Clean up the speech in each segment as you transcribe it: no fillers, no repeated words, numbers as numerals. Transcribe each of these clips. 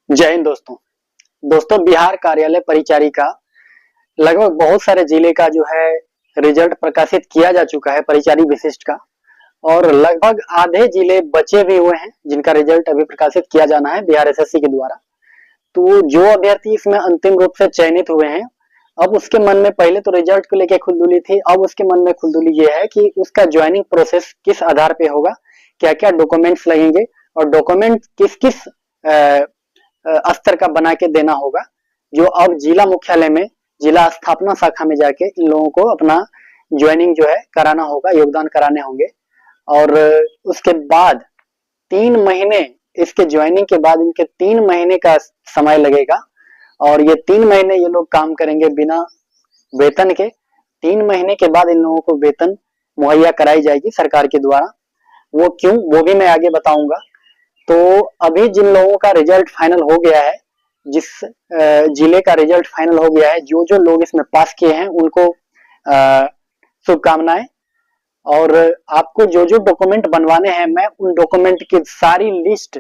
जय हिंद दोस्तों बिहार कार्यालय परिचारिका लगभग बहुत सारे जिले का जो है रिजल्ट प्रकाशित किया जा चुका है परिचारी विशिष्ट का। और लगभग आधे जिले बचे भी हुए हैं जिनका रिजल्ट अभी प्रकाशित किया जाना है बिहार एसएससी के द्वारा। तो जो अभ्यर्थी इसमें अंतिम रूप से चयनित हुए हैं, अब उसके मन में पहले तो रिजल्ट को लेकर खुलदुली थी, अब उसके मन में खुलदुली ये है कि उसका ज्वाइनिंग प्रोसेस किस आधार पे होगा, क्या क्या डॉक्यूमेंट्स लगेंगे और डॉक्यूमेंट किस किस स्तर का बना के देना होगा, जो अब जिला मुख्यालय में जिला स्थापना शाखा में जाके इन लोगों को अपना ज्वाइनिंग जो है कराना होगा, योगदान कराने होंगे। और उसके बाद 3 महीने, इसके ज्वाइनिंग के बाद इनके 3 महीने का समय लगेगा और ये 3 महीने ये लोग काम करेंगे बिना वेतन के। 3 महीने के बाद इन लोगों को वेतन मुहैया कराई जाएगी सरकार के द्वारा। वो क्यों, वो भी मैं आगे बताऊंगा। तो अभी जिन लोगों का रिजल्ट फाइनल हो गया है, जिस जिले का रिजल्ट फाइनल हो गया है, जो जो लोग इसमें पास किए हैं उनको शुभकामनाएं। और आपको जो जो डॉक्यूमेंट बनवाने हैं, मैं उन डॉक्यूमेंट की सारी लिस्ट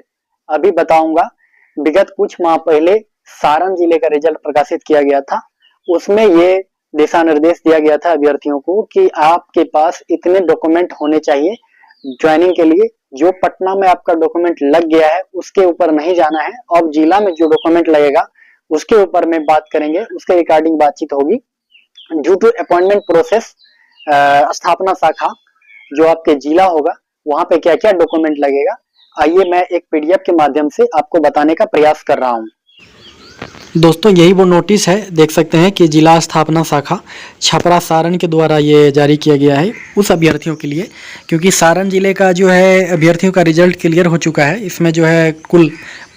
अभी बताऊंगा। विगत कुछ माह पहले सारण जिले का रिजल्ट प्रकाशित किया गया था, उसमें ये दिशा निर्देश दिया गया था अभ्यर्थियों को कि आपके पास इतने डॉक्यूमेंट होने चाहिए ज्वाइनिंग के लिए। जो पटना में आपका डॉक्यूमेंट लग गया है उसके ऊपर नहीं जाना है, अब जिला में जो डॉक्यूमेंट लगेगा उसके ऊपर में बात करेंगे, उसके रिगार्डिंग बातचीत होगी। ड्यू टू अपॉइंटमेंट प्रोसेस स्थापना शाखा जो आपके जिला होगा वहां पे क्या क्या डॉक्यूमेंट लगेगा, आइए मैं एक पीडीएफ के माध्यम से आपको बताने का प्रयास कर रहा हूँ। दोस्तों यही वो नोटिस है, देख सकते हैं कि जिला स्थापना शाखा छपरा सारण के द्वारा ये जारी किया गया है उस अभ्यर्थियों के लिए, क्योंकि सारण जिले का जो है अभ्यर्थियों का रिजल्ट क्लियर हो चुका है। इसमें जो है कुल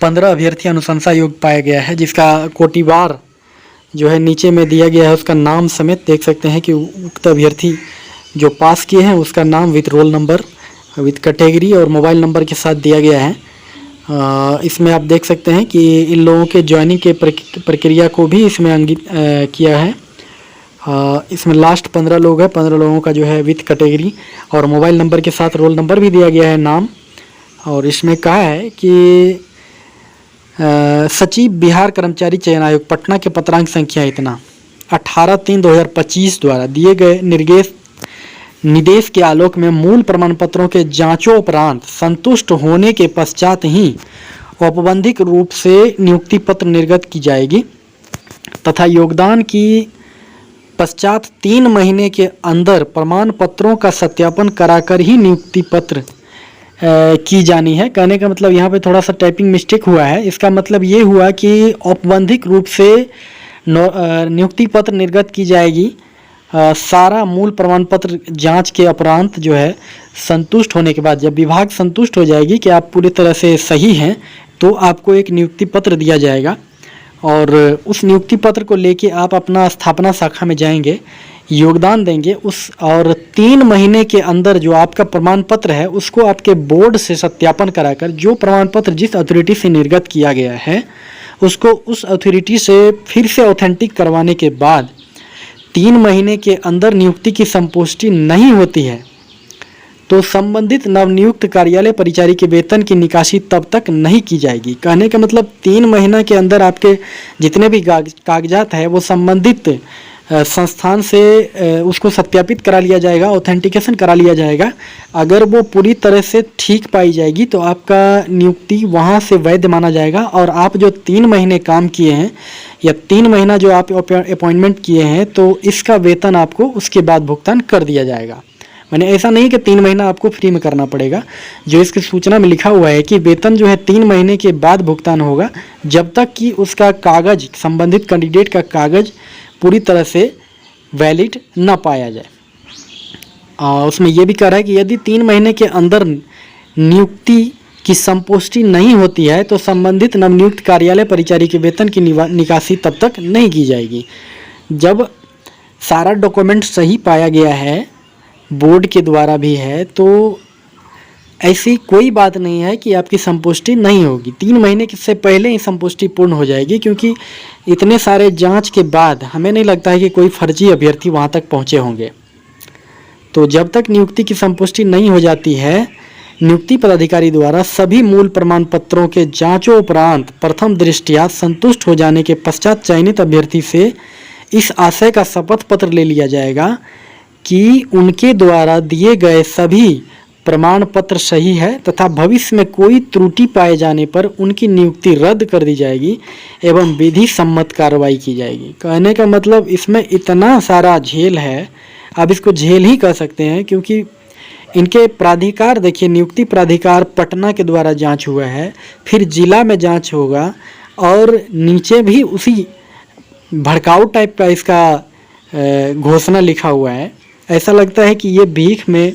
15 अभ्यर्थी अनुशंसा योग्य पाया गया है, जिसका कोटिवार जो है नीचे में दिया गया है, उसका नाम समेत देख सकते हैं कि उक्त अभ्यर्थी जो पास किए हैं उसका नाम with roll number with category और मोबाइल नंबर के साथ दिया गया है। इसमें आप देख सकते हैं कि इन लोगों के ज्वाइनिंग के प्रक्रिया को भी इसमें अंकित किया है। इसमें लास्ट 15 लोग हैं, 15 लोगों का जो है विथ कैटेगरी और मोबाइल नंबर के साथ रोल नंबर भी दिया गया है, नाम। और इसमें कहा है कि सचिव बिहार कर्मचारी चयन आयोग पटना के पत्रांक संख्या इतना 18/3/2025 द्वारा दिए गए निर्देश के आलोक में मूल प्रमाण पत्रों के जांचों उपरांत संतुष्ट होने के पश्चात ही औपबंधिक रूप से नियुक्ति पत्र निर्गत की जाएगी तथा योगदान की पश्चात 3 महीने के अंदर प्रमाण पत्रों का सत्यापन कराकर ही नियुक्ति पत्र की जानी है। कहने का मतलब यहाँ पे थोड़ा सा टाइपिंग मिस्टेक हुआ है। इसका मतलब ये हुआ कि औपबंधिक रूप से नियुक्ति पत्र निर्गत की जाएगी, सारा मूल प्रमाण पत्र जांच के उपरांत जो है संतुष्ट होने के बाद, जब विभाग संतुष्ट हो जाएगी कि आप पूरी तरह से सही हैं, तो आपको एक नियुक्ति पत्र दिया जाएगा। और उस नियुक्ति पत्र को लेके आप अपना स्थापना शाखा में जाएंगे, योगदान देंगे उस, और 3 महीने के अंदर जो आपका प्रमाण पत्र है उसको आपके बोर्ड से सत्यापन कराकर, जो प्रमाण पत्र जिस अथॉरिटी से निर्गत किया गया है उसको उस अथॉरिटी से फिर से ऑथेंटिक करवाने के बाद 3 महीने के अंदर नियुक्ति की संपुष्टि नहीं होती है तो संबंधित नवनियुक्त कार्यालय परिचारी के वेतन की निकासी तब तक नहीं की जाएगी। कहने का मतलब 3 महीना के अंदर आपके जितने भी कागजात है वो संबंधित संस्थान से उसको सत्यापित करा लिया जाएगा, ऑथेंटिकेशन करा लिया जाएगा। अगर वो पूरी तरह से ठीक पाई जाएगी तो आपका नियुक्ति वहाँ से वैध माना जाएगा और आप जो 3 महीने काम किए हैं या 3 महीना जो आप अपॉइंटमेंट किए हैं तो इसका वेतन आपको उसके बाद भुगतान कर दिया जाएगा। मैंने ऐसा नहीं कि 3 महीना आपको फ्री में करना पड़ेगा, जो इसकी सूचना में लिखा हुआ है कि वेतन जो है 3 महीने के बाद भुगतान होगा, जब तक कि उसका कागज, संबंधित कैंडिडेट का कागज पूरी तरह से वैलिड न पाया जाए। उसमें यह भी कह रहा है कि यदि 3 महीने के अंदर नियुक्ति की संपुष्टि नहीं होती है तो संबंधित नवनियुक्त कार्यालय परिचारी के वेतन की निकासी तब तक नहीं की जाएगी। जब सारा डॉक्यूमेंट सही पाया गया है, बोर्ड के द्वारा भी है, तो ऐसी कोई बात नहीं है कि आपकी संपुष्टि नहीं होगी। 3 महीने से पहले ही संपुष्टि पूर्ण हो जाएगी, क्योंकि इतने सारे जांच के बाद हमें नहीं लगता है कि कोई फर्जी अभ्यर्थी वहां तक पहुंचे होंगे। तो जब तक नियुक्ति की संपुष्टि नहीं हो जाती है नियुक्ति पदाधिकारी द्वारा सभी मूल प्रमाण पत्रों के जांचों उपरांत प्रथम दृष्टया संतुष्ट हो जाने के पश्चात चयनित अभ्यर्थी से इस आशय का शपथ पत्र ले लिया जाएगा कि उनके द्वारा दिए गए सभी प्रमाण पत्र सही है तथा भविष्य में कोई त्रुटि पाए जाने पर उनकी नियुक्ति रद्द कर दी जाएगी एवं विधि सम्मत कार्रवाई की जाएगी। कहने का मतलब इसमें इतना सारा झेल है, आप इसको झेल ही कह सकते हैं, क्योंकि इनके प्राधिकार देखिए, नियुक्ति प्राधिकार पटना के द्वारा जांच हुआ है, फिर जिला में जांच होगा और नीचे भी उसी भड़काऊ टाइप का इसका घोषणा लिखा हुआ है। ऐसा लगता है कि ये भीख में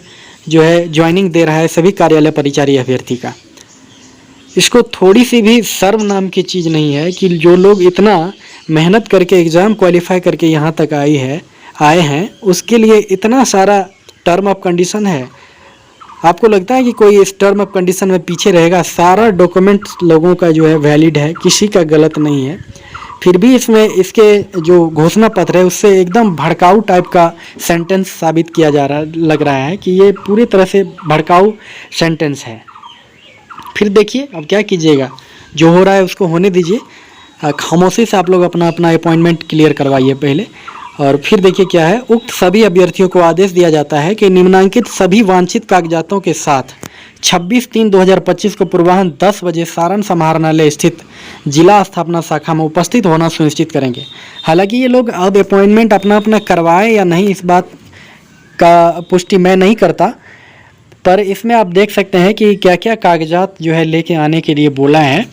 जो है ज्वाइनिंग दे रहा है सभी कार्यालय परिचारी अभ्यर्थी का। इसको थोड़ी सी भी शर्म नाम की चीज़ नहीं है कि जो लोग इतना मेहनत करके एग्ज़ाम क्वालिफाई करके यहाँ तक आए हैं उसके लिए इतना सारा टर्म ऑफ कंडीशन है। आपको लगता है कि कोई इस टर्म ऑफ कंडीशन में पीछे रहेगा? सारा डॉक्यूमेंट लोगों का जो है वैलिड है, किसी का गलत नहीं है। फिर भी इसमें इसके जो घोषणा पत्र है उससे एकदम भड़काऊ टाइप का सेंटेंस साबित किया जा रहा लग रहा है कि ये पूरी तरह से भड़काऊ सेंटेंस है। फिर देखिए अब क्या कीजिएगा, जो हो रहा है उसको होने दीजिए। खामोशी से आप लोग अपना अपॉइंटमेंट क्लियर करवाइए पहले। और फिर देखिए क्या है, उक्त सभी अभ्यर्थियों को आदेश दिया जाता है कि निम्नांकित सभी वांछित कागजातों के साथ 26/3/2025 को पूर्वाह्न 10 बजे सारण समाहरणालय स्थित जिला स्थापना शाखा में उपस्थित होना सुनिश्चित करेंगे। हालांकि ये लोग अब अपॉइंटमेंट अपना करवाए या नहीं इस बात का पुष्टि मैं नहीं करता, पर इसमें आप देख सकते हैं कि क्या क्या कागजात जो है लेके आने के लिए बोला है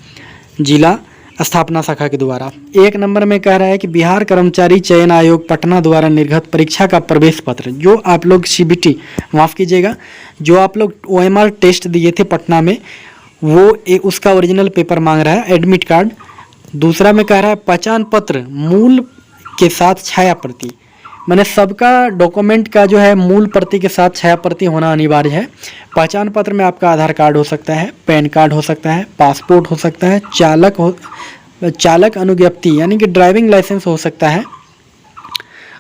जिला स्थापना शाखा के द्वारा। 1 नंबर में कह रहा है कि बिहार कर्मचारी चयन आयोग पटना द्वारा निर्गत परीक्षा का प्रवेश पत्र, जो आप लोग CBT माफ़ कीजिएगा, जो आप लोग OMR टेस्ट दिए थे पटना में, वो उसका ओरिजिनल पेपर मांग रहा है, एडमिट कार्ड। दूसरा में कह रहा है पहचान पत्र मूल के साथ छाया प्रति, मैंने सबका डॉक्यूमेंट का जो है मूल प्रति के साथ छाया प्रति होना अनिवार्य है। पहचान पत्र में आपका आधार कार्ड हो सकता है, पैन कार्ड हो सकता है, पासपोर्ट हो सकता है, चालक अनुज्ञप्ति यानी कि ड्राइविंग लाइसेंस हो सकता है,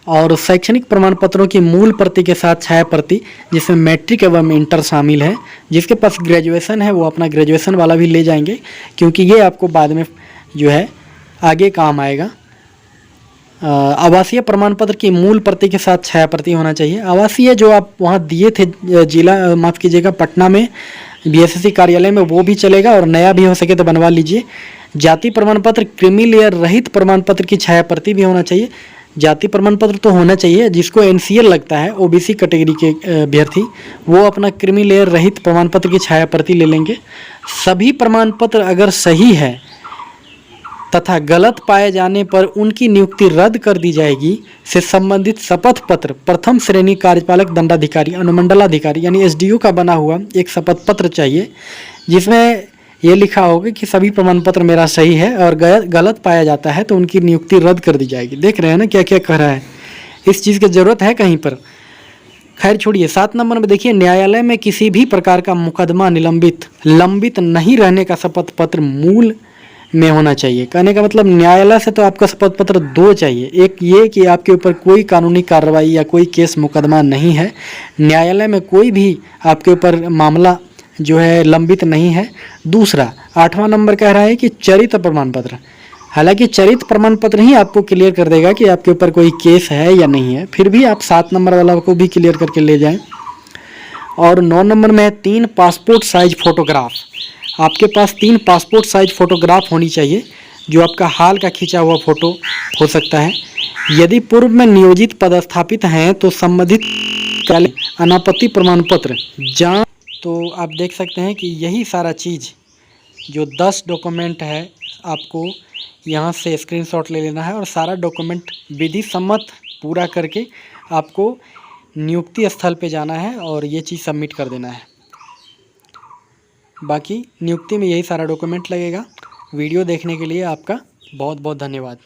और शैक्षणिक प्रमाण पत्रों की मूल प्रति के साथ छाया प्रति जिसमें मैट्रिक एवं इंटर शामिल है। जिसके पास ग्रेजुएशन है वो अपना ग्रेजुएशन वाला भी ले जाएंगे, क्योंकि ये आपको बाद में जो है आगे काम आएगा। आवासीय प्रमाण पत्र की मूल प्रति के साथ छाया प्रति होना चाहिए। आवासीय जो आप वहाँ दिए थे जिला माफ़ कीजिएगा पटना में BSSC कार्यालय में, वो भी चलेगा, और नया भी हो सके तो बनवा लीजिए। जाति प्रमाण पत्र क्रीमी लेयर रहित प्रमाण पत्र की छाया प्रति भी होना चाहिए। जाति प्रमाण पत्र तो होना चाहिए, जिसको NCL लगता है OBC कैटेगरी के अभ्यर्थी वो अपना क्रीमी लेयर रहित प्रमाण पत्र की छाया प्रति ले लेंगे। सभी प्रमाण पत्र अगर सही है तथा गलत पाए जाने पर उनकी नियुक्ति रद्द कर दी जाएगी से संबंधित शपथ पत्र प्रथम श्रेणी कार्यपालक दंडाधिकारी अनुमंडलाधिकारी यानी SDO का बना हुआ एक शपथ पत्र चाहिए, जिसमें ये लिखा होगा कि सभी प्रमाण पत्र मेरा सही है और गलत पाया जाता है तो उनकी नियुक्ति रद्द कर दी जाएगी। देख रहे हैं ना क्या क्या कह रहा है, इस चीज़ की ज़रूरत है कहीं पर। खैर छोड़िए। 7 नंबर में देखिए, न्यायालय में किसी भी प्रकार का मुकदमा लंबित नहीं रहने का शपथ पत्र मूल में होना चाहिए। कहने का मतलब न्यायालय से तो आपका शपथ पत्र 2 चाहिए। एक ये कि आपके ऊपर कोई कानूनी कार्रवाई या कोई केस मुकदमा नहीं है, न्यायालय में कोई भी आपके ऊपर मामला जो है लंबित नहीं है। दूसरा 8वां नंबर कह रहा है कि चरित्र प्रमाण पत्र, हालांकि चरित्र प्रमाण पत्र ही आपको क्लियर कर देगा कि आपके ऊपर कोई केस है या नहीं है, फिर भी आप 7 नंबर वाला को भी क्लियर करके ले जाएं। और 9 नंबर में 3 पासपोर्ट साइज फोटोग्राफ, आपके पास 3 पासपोर्ट साइज फोटोग्राफ होनी चाहिए, जो आपका हाल का खींचा हुआ फोटो हो सकता है। यदि पूर्व में नियोजित पदस्थापित हैं तो संबंधित अनापत्ति प्रमाण पत्र जांच। तो आप देख सकते हैं कि यही सारा चीज़ जो 10 डॉक्यूमेंट है आपको यहाँ से स्क्रीनशॉट ले लेना है और सारा डॉक्यूमेंट विधि सम्मत पूरा करके आपको नियुक्ति स्थल पे जाना है और ये चीज़ सबमिट कर देना है। बाकी नियुक्ति में यही सारा डॉक्यूमेंट लगेगा। वीडियो देखने के लिए आपका बहुत बहुत धन्यवाद।